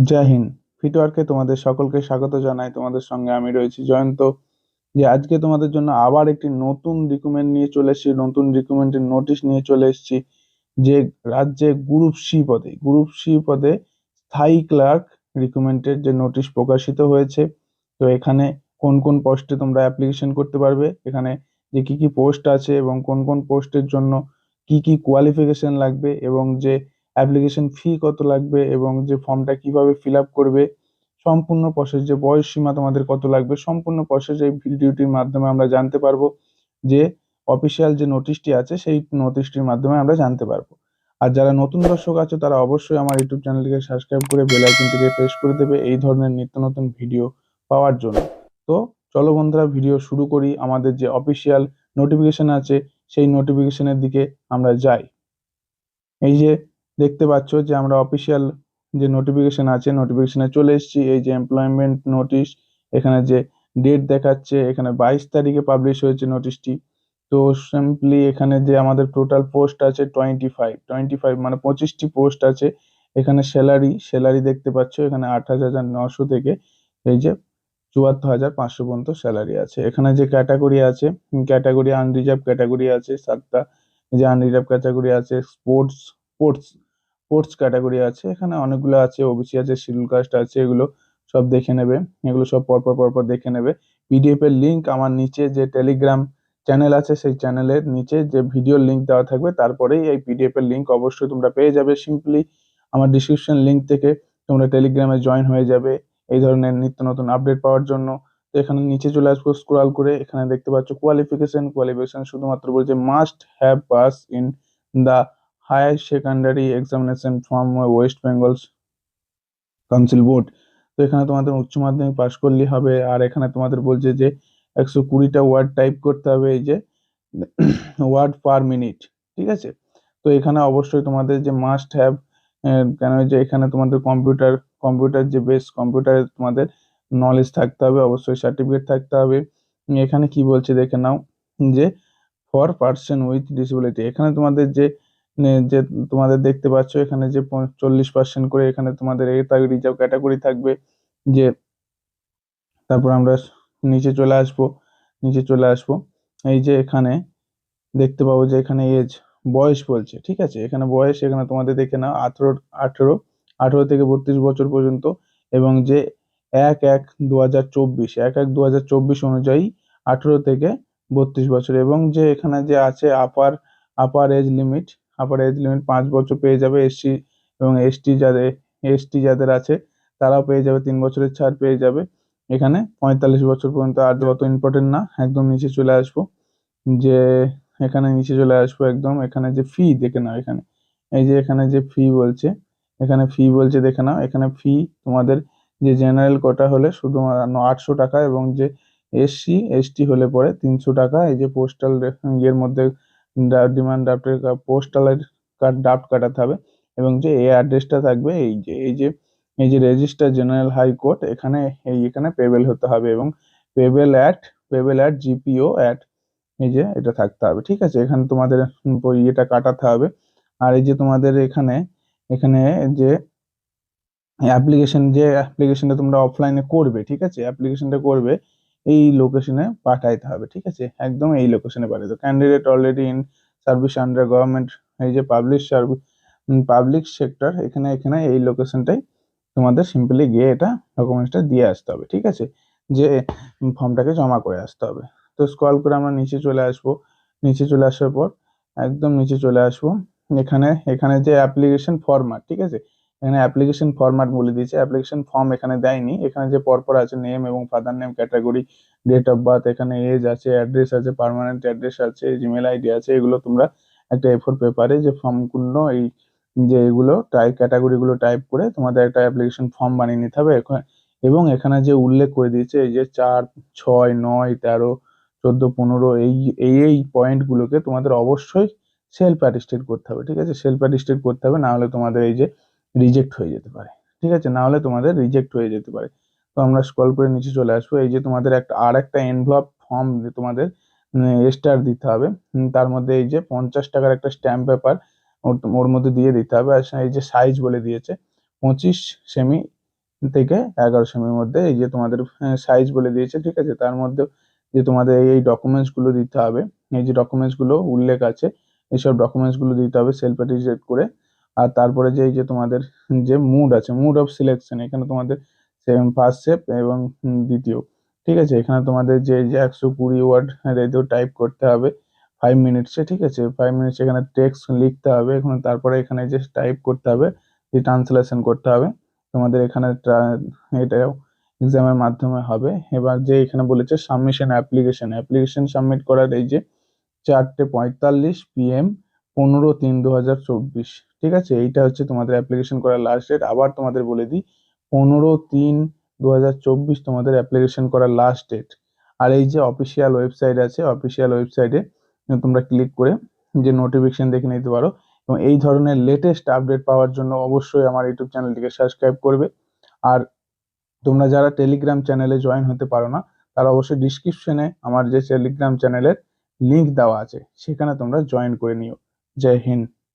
জয় হিন্দ। ফিটওয়ার্কে তোমাদের সকলকে স্বাগত জানাই। তোমাদের সঙ্গে আমি রয়েছি জয়ন্ত। যে আজকে তোমাদের জন্য আবার একটি নতুন রিক্রুটমেন্ট নিয়ে চলে এসেছি, নতুন রিক্রুটমেন্টের নোটিশ নিয়ে চলে এসেছি। যে রাজ্যে গ্রুপ সি পদে স্থায়ী ক্লার্ক রিক্রুটমেন্টের যে নোটিশ প্রকাশিত হয়েছে। তো এখানে কোন কোন পোস্টে তোমরা অ্যাপ্লিকেশন করতে পারবে, এখানে যে কি কি পোস্ট আছে এবং কোন কোন পোস্টের জন্য কি কি কোয়ালিফিকেশন লাগবে, এবং যে অ্যাপ্লিকেশন ফি কত লাগবে, এবং যে ফর্মটা কিভাবে ফিল আপ করবে, সম্পূর্ণ প্রসেস, যে বয়স সীমা তোমাদের কত লাগবে, সম্পূর্ণ প্রসেস এই ভিডিওটির মাধ্যমে আমরা জানতে পারবো। যে অফিসিয়াল যে নোটিশটি আছে সেই নোটিশটির মাধ্যমে আমরা জানতে পারবো। আর যারা নতুন দর্শক আছে তারা অবশ্যই আমার ইউটিউব চ্যানেলটিকে সাবস্ক্রাইব করে বেল আইকনটিকে প্রেস করে দেবে এই ধরনের নিত্য নতুন ভিডিও পাওয়ার জন্য। তো চলো বন্ধুরা, ভিডিও শুরু করি। আমাদের যে অফিসিয়াল নোটিফিকেশন আছে সেই নোটিফিকেশনের দিকে আমরা যাই। এই যে দেখতে পাচ্ছ যে আমরা অফিসিয়াল যে নোটিফিকেশন আছে নোটিফিকেশনে চলে এসেছি। এই যে এমপ্লয়মেন্ট নোটিশ, এখানে যে ডেট দেখাচ্ছে, এখানে 22 তারিখে পাবলিশ হয়েছে নোটিশটি। তো সিম্পলি এখানে যে আমাদের টোটাল পোস্ট আছে 25 মানে 25টি পোস্ট আছে। এখানে স্যালারি দেখতে পাচ্ছ, এখানে 28,900 থেকে এই যে 74,500 পর্যন্ত স্যালারি আছে। এখানে যে ক্যাটাগরি আছে, ক্যাটাগরি আনরিজার্ভ ক্যাটাগরি আছে 7টা। যে আনরিজার্ভ ক্যাটাগরি আছে, স্পোর্টস স্পোর্টস ক্যাটাগরি আছে, এখানে অনেকগুলো আছে, ওবিসি আছে, শিডিউল কাস্ট আছে, এগুলো সব দেখে নেবে। এগুলো সব পরপর পরপর দেখে নেবে। পিডিএফ এর লিংক আমার নিচে যে টেলিগ্রাম চ্যানেল আছে সেই চ্যানেলের নিচে যে ভিডিও লিংক দেওয়া থাকবে, তারপরেই এই পিডিএফ এর লিংক অবশ্যই তোমরা পেয়ে যাবে। সিম্পলি আমার ডিসক্রিপশন লিংক থেকে তোমরা টেলিগ্রামে জয়েন হয়ে যাবে এই ধরনের নিত্য নতুন আপডেট পাওয়ার জন্য। তো এখানে নিচে চলে আসবো, স্ক্রল করে এখানে দেখতে পাচ্ছ কোয়ালিফিকেশন শুধুমাত্র বলছে must have pass in the higher secondary examination from West Bengal council board. তো এখানে তোমাদের উচ্চ মাধ্যমিক পাশ করলেই হবে। আর এখানে তোমাদের বলছে যে 120টা ওয়ার্ড টাইপ করতে হবে, এই যে ওয়ার্ড পার মিনিট, ঠিক আছে। তো এখানে অবশ্যই তোমাদের যে মাস্ট হ্যাভ, কেন যে এখানে তোমাদের কম্পিউটার যে বেস কম্পিউটারে তোমাদের নলেজ থাকতে হবে, অবশ্যই সার্টিফিকেট থাকতে হবে। এখানে কি বলছে দেখে নাও, যে ফর পার্সন উইথ ডিসেবিলিটি, এখানে তোমাদের যে যে তোমাদের দেখতে পাচ্ছ এখানে যে 40% করে এখানে তোমাদের রিজার্ভ ক্যাটাগরি থাকবে। যে তারপর আমরা নিচে চলে আসবো, নিচে চলে আসবো। এই যে এখানে দেখতে পাবো যে এখানে এজ, বয়স বলছে, ঠিক আছে। এখানে বয়স, এখানে তোমাদের দেখে নাও 18 18 থেকে 32 বছর পর্যন্ত। এবং যে 1/1/2024 অনুযায়ী 18 থেকে 32 বছর। এবং যে এখানে যে আছে আপার এজ লিমিট, 5 বছর পেয়ে যাবে এসসি এবং এসটি যাদের আছে তারাও পেয়ে যাবে, 3 বছরের ছাড় পেয়ে যাবে। এখানে 45 বছর পর্যন্ত। আর অত ইম্পর্টেন্ট না, একদম নিচে চলে আসবো। যে এখানে নিচে চলে আসবো একদম, এখানে যে ফি দেখে নাও, এখানে এই যে এখানে যে ফি বলছে, এখানে ফি বলছে দেখে নাও। এখানে ফি তোমাদের যে জেনারেল কোটা হলে শুধু 800 টাকা, এবং যে এসসি এসটি হলে পরে 300 টাকা। এই যে পোস্টাল ইয়ের মধ্যে ডিমান্ড ড্রাফটের পোস্টালের ড্রাফট কাটাতে হবে। এবং যে এই অ্যাড্রেসটা থাকবে, এই যে রেজিস্টার জেনারেল হাইকোর্ট, এখানে পেবেল হতে হবে, এবং পেবেল অ্যাট জিপিও অ্যাট, এই যে এটা থাকতে হবে, ঠিক আছে। এখানে তোমাদের ইয়েটা কাটাতে হবে। আর এই যে তোমাদের এখানে এখানে যে অ্যাপ্লিকেশনটা তোমরা অফলাইনে করবে, ঠিক আছে, অ্যাপ্লিকেশনটা করবে এই লোকেশনে পাঠাইতে হবে, ঠিক আছে, একদম এই লোকেশনে পাঠাইতে হবে। Candidate already in service under government, এই যে পাবলিক সেক্টর, এখানে এখানে এই লোকেশনটাই তোমাদের সিম্পলি গিয়ে এটা ডকুমেন্টসটা দিয়ে আসতে হবে, ঠিক আছে, যে ফর্মটাকে জমা করে আসতে হবে। তো স্ক্রল করে আমরা নিচে চলে আসবো। নিচে চলে আসার পর একদম নিচে চলে আসবো। এখানে এখানে যে অ্যাপ্লিকেশন ফরম্যাট, ঠিক আছে, এখানে অ্যাপ্লিকেশন ফরম্যাট বলে দিয়েছে, অ্যাপ্লিকেশন ফর্ম এখানে দেয়নি। এখানে যে পরপর আছে নেম এবং father name, category, date of birth, এখানে এজ আছে, অ্যাড্রেস আছে, পার্মানেন্ট অ্যাড্রেস আছে, জিমেল আইডি আছে, এগুলো তোমরা একটা এ4 পেপারে যে ফর্মগুলো, এই যে এগুলো ক্যাটাগরি গুলো টাইপ করে তোমাদের একটা অ্যাপ্লিকেশন ফর্ম বানিয়ে নিতে হবে। এবং এখানে যে উল্লেখ করে দিয়েছে এই যে 4, 6, 9, 13, 14, 15, এই পয়েন্ট গুলোকে তোমাদের অবশ্যই সেলফ অ্যাটেস্টেড করতে হবে, ঠিক আছে, সেলফ অ্যাটেস্টেড করতে হবে, না হলে তোমাদের এই যে রিজেক্ট হয়ে যেতে পারে, ঠিক আছে, না হলে তোমাদের রিজেক্ট হয়ে যেতে পারে। তো আমরা স্ক্রল করে নিচে চলে আসবো। এই যে তোমাদের একটা এনভেলপ ফর্ম তোমাদের স্টার দিতে হবে। তার মধ্যে এই যে 50 টাকার একটা স্ট্যাম্প পেপার ওর মধ্যে দিয়ে দিতে হবে। আর এই যে সাইজ বলে দিয়েছে 25 সেমি থেকে 1100 MB মধ্যে এই যে তোমাদের সাইজ বলে দিয়েছে, ঠিক আছে। তার মধ্যে যে তোমাদের এই ডকুমেন্টস গুলো দিতে হবে, এই যে ডকুমেন্টস গুলো উল্লেখ আছে, এইসব ডকুমেন্টস গুলো দিতে হবে সেলফ অ্যাটেস্টেড করে। আর তারপরে যে এই যে তোমাদের যে মুড আছে, মুড অফ সিলেকশন, এখানে তোমাদের ফার্স্ট স্টেপ এবং দ্বিতীয়, ঠিক আছে। এখানে তোমাদের যে 120 ওয়ার্ড রেডিও টাইপ করতে হবে 5 মিনিটসে, ঠিক আছে। 5 মিনিটস এখানে টেক্সট লিখতে হবে, এখানে তারপরে এখানে যে টাইপ করতে হবে, যে ট্রান্সলেশন করতে হবে তোমাদের এখানে। এটাও এক্সামের মাধ্যমে হবে। এবার যে এখানে বলেছে সাবমিশন অ্যাপ্লিকেশন, অ্যাপ্লিকেশন সাবমিট করার এই যে 4:45 PM 15/3/2024, ঠিক আছে। এইটা হচ্ছে তোমাদের অ্যাপ্লিকেশন করার লাস্ট ডেট। আবার তোমাদের বলে দিই, 15/3/2024 তোমাদের অ্যাপ্লিকেশন করার লাস্ট ডেট। আর এই যে অফিসিয়াল ওয়েবসাইট আছে, অফিসিয়াল ওয়েবসাইটে তোমরা ক্লিক করে যে নোটিফিকেশন দেখে নিতে পারো। এবং এই ধরনের লেটেস্ট আপডেট পাওয়ার জন্য অবশ্যই আমার ইউটিউব চ্যানেলটিকে সাবস্ক্রাইব করবে। আর তোমরা যারা টেলিগ্রাম চ্যানেলে জয়েন হতে পারো না, তারা অবশ্যই ডিসক্রিপশনে আমার যে টেলিগ্রাম চ্যানেলের লিংক দেওয়া আছে, সেখানে তোমরা জয়েন করে নিও। জয় হিন্দ।